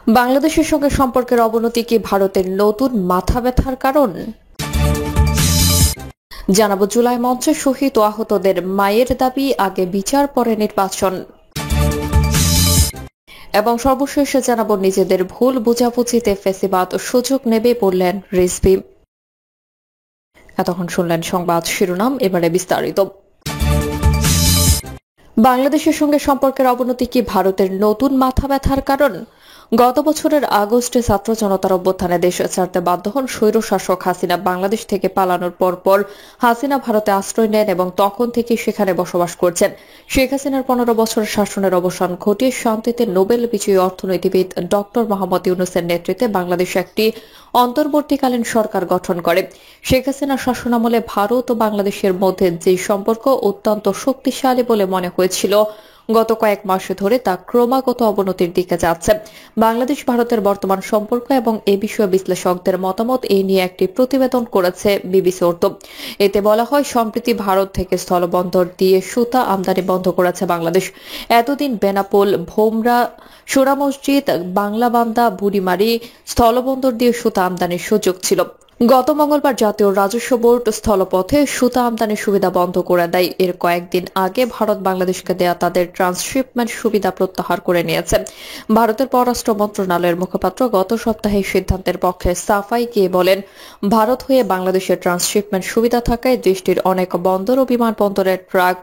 বাংলাদেশের সঙ্গে সম্পর্কের অবনতি কি ভারতের নতুন মাথা ব্যথার কারণ? জানাবো জুলাই মঞ্চে শহীদ ও আহতদের মায়ের দাবি, আগে বিচার পরে নির্বাচন। এবং সর্বশেষে জানাবো নিজেদের ভুল বোঝাবুঝিতে ফেসিবাদ সুযোগ নেবে বললেন রিজভী। এতক্ষণ শুনলেন সংবাদ শিরোনাম, এবারে বিস্তারিত। বাংলাদেশের সঙ্গে সম্পর্কের অবনতি কি ভারতের নতুন মাথা ব্যথার কারণ? গত বছরের আগস্টে ছাত্র জনতার অভ্যুত্থানে দেশ ছাড়তে বাধ্য হন স্বৈরশাসক হাসিনা। বাংলাদেশ থেকে পালানোর পরপর হাসিনা ভারতে আশ্রয় নেন এবং তখন থেকে সেখানে বসবাস করছেন। শেখ হাসিনার 15 বছরের শাসনের অবসান ঘটিয়ে শান্তিতে নোবেল বিজয়ী অর্থনীতিবিদ ডক্টর মোহাম্মদ ইউনূসের নেতৃত্বে বাংলাদেশ একটি অন্তর্বর্তীকালীন সরকার গঠন করে। শেখ হাসিনার শাসনামলে ভারত ও বাংলাদেশের মধ্যে যে সম্পর্ক অত্যন্ত শক্তিশালী বলে মনে হয়েছিল, গত কয়েক মাস ধরে তা ক্রমাগত অবনতির দিকে যাচ্ছে। বাংলাদেশ ভারতের বর্তমান সম্পর্ক এবং এ বিষয়ে বিশ্লেষকদের মতামত এই নিয়ে একটি প্রতিবেদন করেছে বিবিসি উর্দু। এতে বলা হয়, সম্প্রতি ভারত থেকে স্থলবন্দর দিয়ে সুতা আমদানি বন্ধ করেছে বাংলাদেশ। এতদিন বেনাপোল, ভোমরা, সোরা মসজিদ, বাংলাবান্ধা, বুড়িমারি স্থলবন্দর দিয়ে সুতা আমদানির সুযোগ ছিল। গত মঙ্গলবার জাতীয় রাজস্ব বোর্ড স্থলপথে সুতা আমদানির সুবিধা বন্ধ করে দেয়। এর কয়েকদিন আগে ভারত বাংলাদেশকে দেয়া তাদের ট্রান্সশিপমেন্ট সুবিধা প্রত্যাহার করে নিয়েছে। ভারতের পররাষ্ট্র মন্ত্রণালয়ের মুখপাত্র গত সপ্তাহে সিদ্ধান্তের পক্ষে সাফাই গিয়ে বলেন, ভারত হয়ে বাংলাদেশের ট্রান্সশিপমেন্ট সুবিধা থাকায় দেশটির অনেক বন্দর ও বিমানবন্দরের ট্রাক,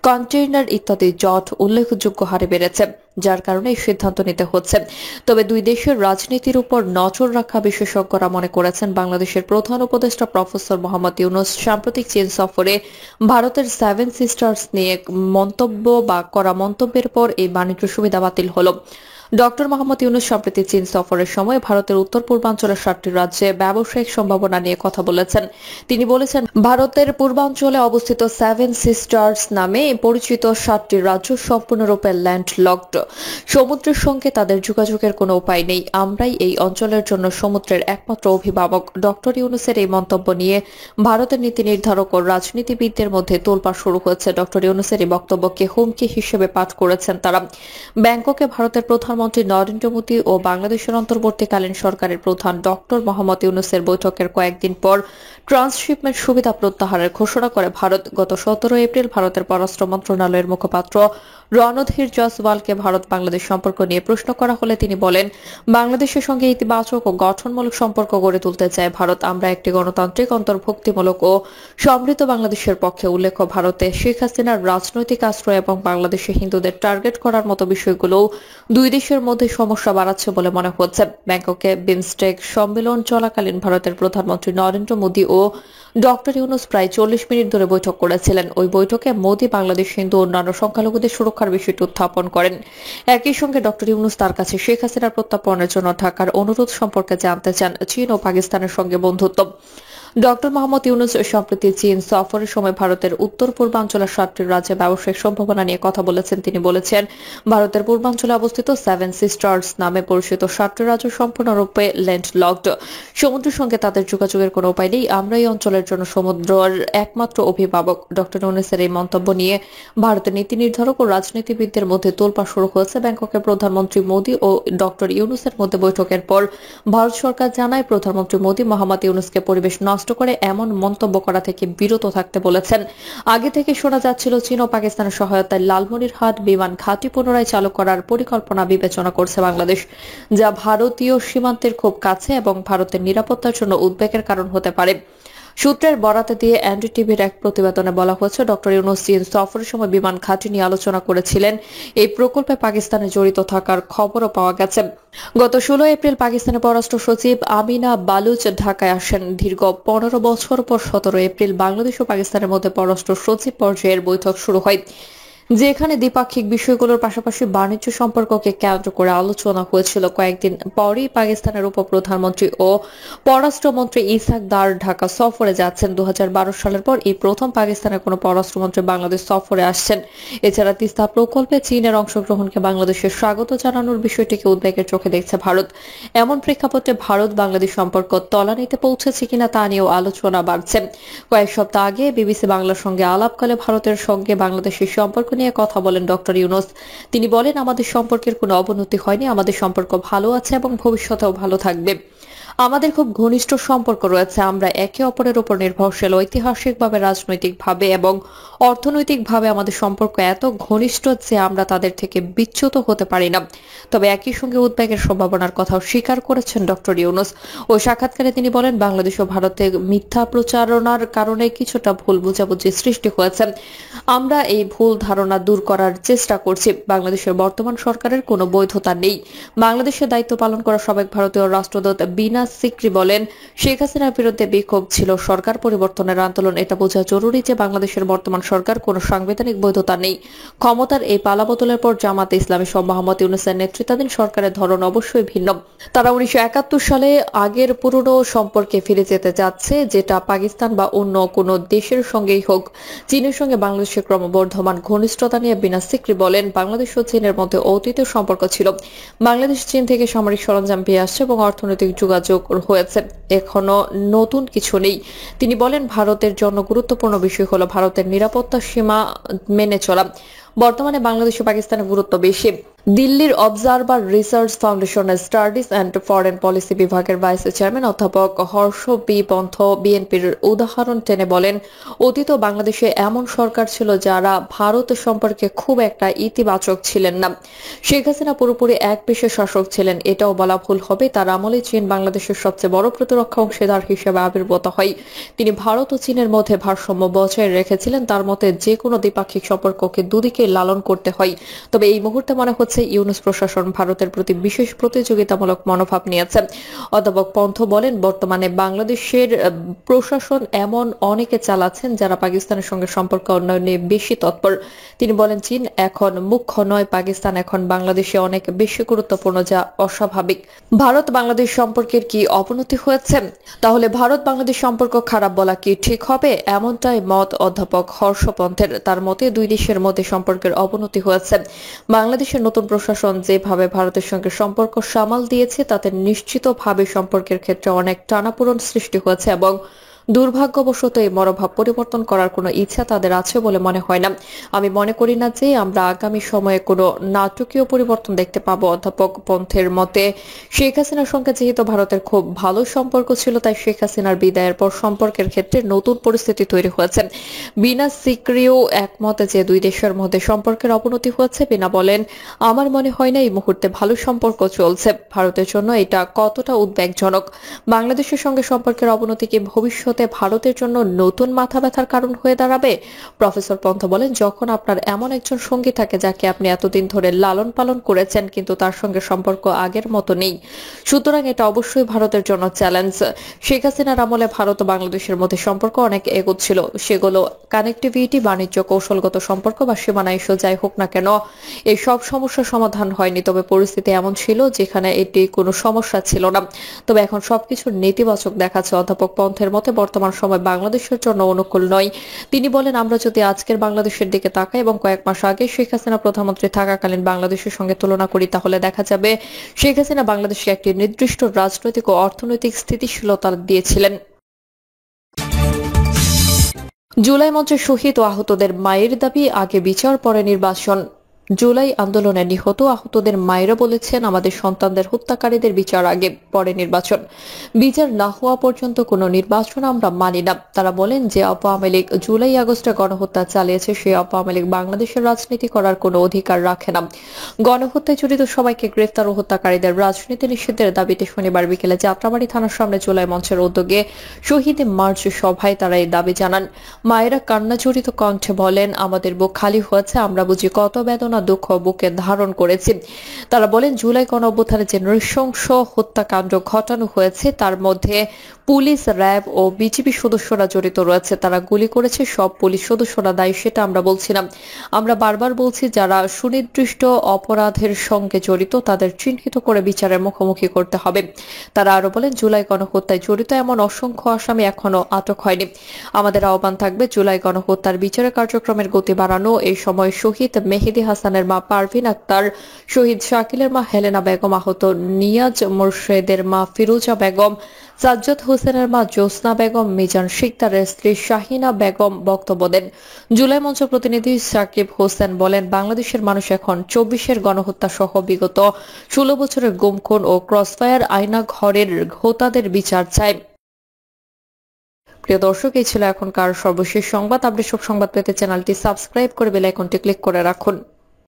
কন্টেইনার ইত্যাদি জট উল্লেখযোগ্য হারে বেড়েছে, যার কারণে এই সিদ্ধান্ত নিতে হচ্ছে। তবে দুই দেশের রাজনীতির উপর নজর রাখা বিশেষজ্ঞরা মনে করেছেন, বাংলাদেশের প্রধান উপদেষ্টা প্রফেসর মোহাম্মদ ইউনূস সাম্প্রতিক চীন সফরে ভারতের 7 সিস্টার্স নিয়ে করা মন্তব্যের পর এই বাণিজ্য সুবিধা বাতিল হল। ডক্টর মোহাম্মদ ইউনূস সম্প্রতি চীন সফরের সময় ভারতের উত্তর পূর্বাঞ্চলের 7টি রাজ্যে ব্যবসায়িক সম্ভাবনা নিয়ে কথা বলেছেন। তিনি বলেছেন, ভারতের পূর্বাঞ্চলে অবস্থিত 7 সিস্টার্স নামে পরিচিত 7টি রাজ্য সম্পূর্ণরূপে ল্যান্ডলকড। সমুদ্রের সঙ্গে তাদের যোগাযোগের কোনো উপায় নেই। আমরাই এই অঞ্চলের জন্য সমুদ্রের একমাত্র অভিভাবক। ডক্টর ইউনূসের এই মন্তব্য নিয়ে ভারতের নীতি নির্ধারক ও রাজনীতিবিদদের মধ্যে তোলপাড় শুরু হয়েছে। ডক্টর ইউনূসের এই বক্তব্যকে হুমকি হিসেবে পাঠ করেছেন তারা। ব্যাংককে ভারতের প্রধানমন্ত্রী নরেন্দ্র মোদী ও বাংলাদেশের অন্তর্বর্তীকালীন সরকারের প্রধান ডক্টর মোহাম্মদ ইউনূসের বৈঠকের কয়েকদিন পর ট্রান্সশিপমেন্ট সুবিধা প্রত্যাহারের ঘোষণা করে ভারত। গত 17 এপ্রিল ভারতের পররাষ্ট্র মন্ত্রণালয়ের মুখপাত্র রণধীর জয়সওয়ালকে ভারত বাংলাদেশ সম্পর্ক নিয়ে প্রশ্ন করা হলে তিনি বলেন, বাংলাদেশের সঙ্গে ইতিবাচক ও গঠনমূলক সম্পর্ক গড়ে তুলতে চায় ভারত। আমরা একটি গণতান্ত্রিক, অন্তর্ভুক্তিমূলক ও সমৃদ্ধ বাংলাদেশের পক্ষে। উল্লেখ্য, ভারতে শেখ হাসিনার রাজনৈতিক আশ্রয় এবং বাংলাদেশে হিন্দুদের টার্গেট করার মতো বিষয়গুলো দুই দেশের মধ্যে সমস্যা বাড়াচ্ছে বলে মনে হচ্ছে। ব্যাংককে বিমস্টেক সম্মেলন চলাকালীন ভারতের প্রধানমন্ত্রী নরেন্দ্র মোদী ও ডক্টর ইউনূস প্রায় 40 মিনিট ধরে বৈঠক করেছিলেন। ওই বৈঠকে মোদী বাংলাদেশ, হিন্দু ও অন্যান্য সংখ্যালঘুদের সুরক্ষার বিষয়টি উত্থাপন করেন। একই সঙ্গে ডক্টর ইউনূস তার কাছে শেখ হাসিনার প্রত্যাপনের জন্য ঢাকার অনুরোধ সম্পর্কে জানতে চান। চীন ও পাকিস্তানের সঙ্গে বন্ধুত্ব। ডক্টর মোহাম্মদ ইউনূস সম্প্রতি চীন সফরের সময় ভারতের উত্তর পূর্বাঞ্চলের 7টি রাজ্যে ব্যবসায়িক সম্ভাবনা নিয়ে কথা বলেছেন। তিনি বলেছেন, ভারতের পূর্বাঞ্চলে অবস্থিত 7 সিস্টার্স নামে পরিচিত 7টি রাজ্য সম্পূর্ণরূপে ল্যান্ডলকড। সমুদ্রের সঙ্গে তাদের যোগাযোগের কোনো উপায় নেই। আমরা এই অঞ্চলের জন্য সমুদ্রের একমাত্র অভিভাবক। ডক্টর ইউনূসের এই মন্তব্য নিয়ে ভারতের নীতি নির্ধারক ও রাজনীতিবিদদের মধ্যে তোলপাড় শুরু হয়েছে। ব্যাংককে প্রধানমন্ত্রী মোদী ও ডক্টর ইউনূসের মধ্যে বৈঠকের পর ভারত সরকার জানায়, প্রধানমন্ত্রী মোদী মোহাম্মদ ইউনূসকে পরিবেশ নষ্ট করে এমন মন্তব্য করা থেকে বিরত থাকতে বলেছেন। আগে থেকে শোনা যাচ্ছিল, চীন ও পাকিস্তানের সহায়তায় লালমনিরহাট বিমান ঘাঁটি পুনরায় চালু করার পরিকল্পনা বিবেচনা করছে বাংলাদেশ, যা ভারতীয় সীমান্তের খুব কাছে এবং ভারতের নিরাপত্তার জন্য উদ্বেগের কারণ হতে পারে। সূত্রের বরাতে দিয়ে এনডিটিভির এক প্রতিবেদনে বলা হয়েছে, ডক্টর ইউনূস চীন সফরের সময় বিমান ঘাঁটি নিয়ে আলোচনা করেছিলেন। এই প্রকল্পে পাকিস্তানে জড়িত থাকার খবরও পাওয়া গেছে। গত 16 এপ্রিল পাকিস্তানের পররাষ্ট্র সচিব আমিনা বালুচ ঢাকায় আসেন। দীর্ঘ 15 বছর পর 17 এপ্রিল বাংলাদেশ ও পাকিস্তানের মধ্যে পররাষ্ট্র সচিব পর্যায়ের বৈঠক শুরু হয়, যেখানে দ্বিপাক্ষিক বিষয়গুলোর পাশাপাশি বাণিজ্য সম্পর্ককে কেন্দ্র করে আলোচনা হয়েছিল। কয়েকদিন পরই পাকিস্তানের উপপ্রধানমন্ত্রী ও পররাষ্ট্রমন্ত্রী ইসাক দার ঢাকা সফরে যাচ্ছেন। 2012 সালের পর এই প্রথম পাকিস্তানের কোনো পররাষ্ট্রমন্ত্রী বাংলাদেশ সফরে আসছেন। এছাড়া তিস্তা প্রকল্পে চীনের অংশগ্রহণকে বাংলাদেশের স্বাগত জানানোর বিষয়টিকে উদ্বেগের চোখে দেখছে ভারত। এমন প্রেক্ষাপটে ভারত বাংলাদেশ সম্পর্ক তলানিতে পৌঁছেছে কিনা তা নিয়েও আলোচনা বাড়ছে। কয়েক সপ্তাহ আগে বিবিসি বাংলার সঙ্গে আলাপকালে ভারতের সঙ্গে বাংলাদেশের সম্পর্ক নিয়ে কথা বলেন ডক্টর ইউনূস। তিনি বলেন, আমাদের সম্পর্কের কোনো অবনতি হয়নি, আমাদের সম্পর্ক ভালো আছে এবং ভবিষ্যতেও ভালো থাকবে। আমাদের খুব ঘনিষ্ঠ সম্পর্ক রয়েছে। আমরা একে অপরের উপর নির্ভরশীল। ঐতিহাসিকভাবে, রাজনৈতিকভাবে এবং অর্থনৈতিকভাবে আমাদের সম্পর্ক এত ঘনিষ্ঠ যে আমরা তাদের থেকে বিচ্যুত হতে পারি না। তবে একই সঙ্গে উদ্বেগের সম্ভাবনার কথাও স্বীকার করেছেন ডক্টর ইউনূস। ওই সাক্ষাৎকারে তিনি বলেন, বাংলাদেশ ও ভারতে মিথ্যা প্রচারণার কারণে কিছুটা ভুল বোঝাবুঝি সৃষ্টি হয়েছে। আমরা এই ভুল ধারণা দূর করার চেষ্টা করছি। বাংলাদেশের বর্তমান সরকারের কোনো বৈধতা নেই। বাংলাদেশের দায়িত্ব পালন করা সাবেক ভারতীয় রাষ্ট্রদূত বিনা সিকরি বলেন, শেখ হাসিনার বিরুদ্ধে বিক্ষোভ ছিল সরকার পরিবর্তনের আন্দোলন। এটা বোঝা জরুরি যে বাংলাদেশের বর্তমান সরকার কোনো সাংবিধানিক বৈধতা নেই। ক্ষমতার এই পালাবদলের পর জামাতে ইসলামী সহ মোহাম্মদ ইউনূসের নেতৃত্বাধীন সরকারের ধরন অবশ্যই ভিন্ন। তারা 1971 সালে আগের পুরনো সম্পর্কে ফিরে যেতে যাচ্ছে, যেটা পাকিস্তান বা অন্য কোনো দেশের সঙ্গেই হোক। চীনের সঙ্গে বাংলাদেশের ক্রমবর্ধমান ঘনিষ্ঠতা নিয়ে বিনা সিকরি বলেন, বাংলাদেশ ও চীনের মধ্যে অতীতের সম্পর্ক ছিল। বাংলাদেশ চীন থেকে সামরিক সরঞ্জাম পেয়ে আসছে এবং অর্থনৈতিক যোগাযোগ হয়েছে। এখনো নতুন কিছু নেই। তিনি বলেন, ভারতের জন্য গুরুত্বপূর্ণ বিষয় হলো ভারতের নিরাপত্তা সীমা মেনে চলা। বর্তমানে বাংলাদেশ ও পাকিস্তানের গুরুত্ব বেশি। দিল্লির অবজারভার রিসার্চ ফাউন্ডেশনের স্টাডিজ অ্যান্ড ফরেন পলিসি বিভাগের ভাইস চেয়ারম্যান অধ্যাপক হর্ষ বি পন্থ বিএনপির উদাহরণ টেনে বলেন, অতীত বাংলাদেশে এমন সরকার ছিল যারা ভারত সম্পর্কে খুব একটা ইতিবাচক ছিলেন না। শেখ হাসিনা পুরোপুরি এক পেশে শাসক ছিলেন, এটাও বলা ভুল হবে। তার আমলে চীন বাংলাদেশের সবচেয়ে বড় প্রতিরক্ষা অংশীদার হিসেবে আবির্ভূত হয়। তিনি ভারত ও চীনের মধ্যে ভারসাম্য বজায় রেখেছিলেন। তার মতে যে কোনো দ্বিপাক্ষিক সম্পর্ককে দুদিকে লালন করতে হয়। তবে এই মুহূর্তে মনে হচ্ছে ইউনূস প্রশাসন ভারতের প্রতি বিশেষ প্রতিযোগিতামূলক মনোভাব নিয়েছে। অধ্যাপক পন্থ বলেন, বর্তমানে বাংলাদেশের প্রশাসন এমন অনেকে চালাচ্ছেন যারা পাকিস্তানের সঙ্গে সম্পর্ক উন্নয়নে বেশি তৎপর। তিনি বলেন, চীন এখন মুখ্য নয়, পাকিস্তান এখন বাংলাদেশে অনেক বেশি গুরুত্বপূর্ণ, যা অস্বাভাবিক। ভারত বাংলাদেশ সম্পর্কের কি অবনতি হয়েছে? তাহলে ভারত বাংলাদেশ সম্পর্ক খারাপ বলা কি ঠিক হবে? এমনটাই মত অধ্যাপক হর্ষ পন্থের। তার মতে দুই দেশের মধ্যে সম্পর্কের অবনতি হয়েছে। বাংলাদেশের নতুন প্রশাসন যেভাবে ভারতের সঙ্গে সম্পর্ক সামাল দিয়েছে তাতে নিশ্চিতভাবে সম্পর্কের ক্ষেত্রে অনেক টানাপোড়েন সৃষ্টি হয়েছে এবং দুর্ভাগ্যবশত এই মনোভাব পরিবর্তন করার কোনো ইচ্ছা তাদের আছে বলে মনে হয় না। আমি মনে করি না যে আমরা আগামী সময়ে কোনো নাটকীয় পরিবর্তন দেখতে পাবো। অধ্যাপক পন্থের মতে, শেখ হাসিনার সঙ্গে যেহেতু ভারতের খুব ভালো সম্পর্ক ছিল, তাই শেখ হাসিনার বিদায়ের পর সম্পর্কের ক্ষেত্রে নতুন পরিস্থিতি তৈরি হয়েছে। বিনা সিকরিও একমত যে দুই দেশের মধ্যে সম্পর্কের অবনতি হয়েছে। বিনা বলেন, আমার মনে হয় না এই মুহূর্তে ভালো সম্পর্ক চলছে। ভারতের জন্য এটা কতটা উদ্বেগজনক। বাংলাদেশের সঙ্গে সম্পর্কের অবনতি কি ভবিষ্যৎ ভারতের জন্য নতুন মাথা ব্যথার কারণ হয়ে দাঁড়াবে? প্রফেসর পন্থ বলেন, যখন আপনার এমন একজন সঙ্গী থাকে যাকে আপনি এতদিন ধরে লালন পালন করেছেন কিন্তু তার সঙ্গে সম্পর্ক আগের মতো নেই, সুতরাং এটা অবশ্যই ভারতের জন্য চ্যালেঞ্জ। শেখ হাসিনার আমলে ভারত ও বাংলাদেশের মধ্যে সম্পর্ক অনেক এগোচ্ছিল। সেগুলো কানেক্টিভিটি, বাণিজ্য, কৌশলগত সম্পর্ক বা সীমানা ইস্যু যাই হোক না কেন, এই সব সমস্যার সমাধান হয়নি। তবে পরিস্থিতি এমন ছিল যেখানে এটি কোনো সমস্যা ছিল না। তবে এখন সবকিছু নেতিবাচক দেখাচ্ছে। অধ্যাপক পন্থের মতে বর্তমান সময় বাংলাদেশের জন্য অনুকূল নয়। তিনি বলেন, আমরা যদি আজকের বাংলাদেশের দিকে তাকাই এবং কয়েক মাস আগে শেখ হাসিনা প্রধানমন্ত্রী থাকাকালীন বাংলাদেশের সঙ্গে তুলনা করি, তাহলে দেখা যাবে শেখ হাসিনা বাংলাদেশকে একটি নির্দিষ্ট রাজনৈতিক ও অর্থনৈতিক স্থিতিশীলতা দিয়েছিলেন। জুলাই মঞ্চে শহীদ ও আহতদের মায়ের দাবি, আগে বিচার পরে নির্বাচন। জুলাই আন্দোলনে নিহত আহতদের মায়েরা বলেছেন, আমাদের সন্তানদের হত্যাকারীদের বিচার আগে পরে নির্বাচন। বিচার না হওয়া পর্যন্ত কোনো নির্বাচন আমরা মানি না। তারা বলেন যে আওয়ামী লীগ জুলাই আগস্টে গণহত্যা চালিয়েছে, সেই আওয়ামী লীগ বাংলাদেশের রাজনীতি করার কোনো অধিকার রাখে না। গণহত্যায় জড়িত সবাইকে গ্রেফতার ও হত্যাকারীদের রাজনীতি নিষিদ্ধের দাবিতে শনিবার বিকেলে যাত্রাবাড়ি থানার সামনে জুলাই মঞ্চের উদ্যোগে শহীদ মার্চ সভায় তারা এই দাবি জানান। মায়েরা কান্না জড়িত কণ্ঠে বলেন, আমাদের বুক খালি হয়েছে, আমরা বুঝি কত বেদনা দুঃখ বুকে ধারণ করেছি। তারা বলেন, জুলাই গণঅভ্যুত্থানে যে নৃশংস হত্যাকাণ্ড ঘটানো হয়েছে তার মধ্যে পুলিশ, র্যাব ও বিজিবি সদস্যরা জড়িত রয়েছে। তারা গুলি করেছে, সব পুলিশ সদস্যরা দায়ী সেটা আমরা বলছি না। আমরা বারবার বলছি, যারা সুনির্দিষ্ট অপরাধের সঙ্গে জড়িত তাদের চিহ্নিত করে বিচারের মুখোমুখি করতে হবে। তারা আরো বলেন, জুলাই গণহত্যায় জড়িত এমন অসংখ্য আসামি এখনো আটক হয়নি। আমাদের আহ্বান থাকবে জুলাই গণহত্যার বিচারের কার্যক্রমের গতি বাড়ানো। এই সময় শহীদ মেহেদী হাসান হাসানের মা পারভিন আক্তার, শহীদ শাকিলের মা হেলেনা বেগম, আহত নিয়াজ মোর্শেদের মা ফিরোজা বেগম, সাজ্জাদ হোসেনের মা জ্যোৎস্না বেগম, মিজান শিকদারের স্ত্রী শাহিনা বেগম বক্তব্য দেন। জুলাই মঞ্চ প্রতিনিধি সাকিব হোসেন বলেন, বাংলাদেশের মানুষ এখন 24-এর গণহত্যা সহ বিগত 16 বছরের গুম খুন ও ক্রসফায়ার আয়নাঘরের হোতাদের বিচার চায়। প্রিয় দর্শক, এই ছিল এখনকার সর্বশেষ সংবাদ। আপডেট সব সংবাদ পেতে চ্যানেলটি সাবস্ক্রাইব করে বেল আইকনটি ক্লিক করে রাখুন।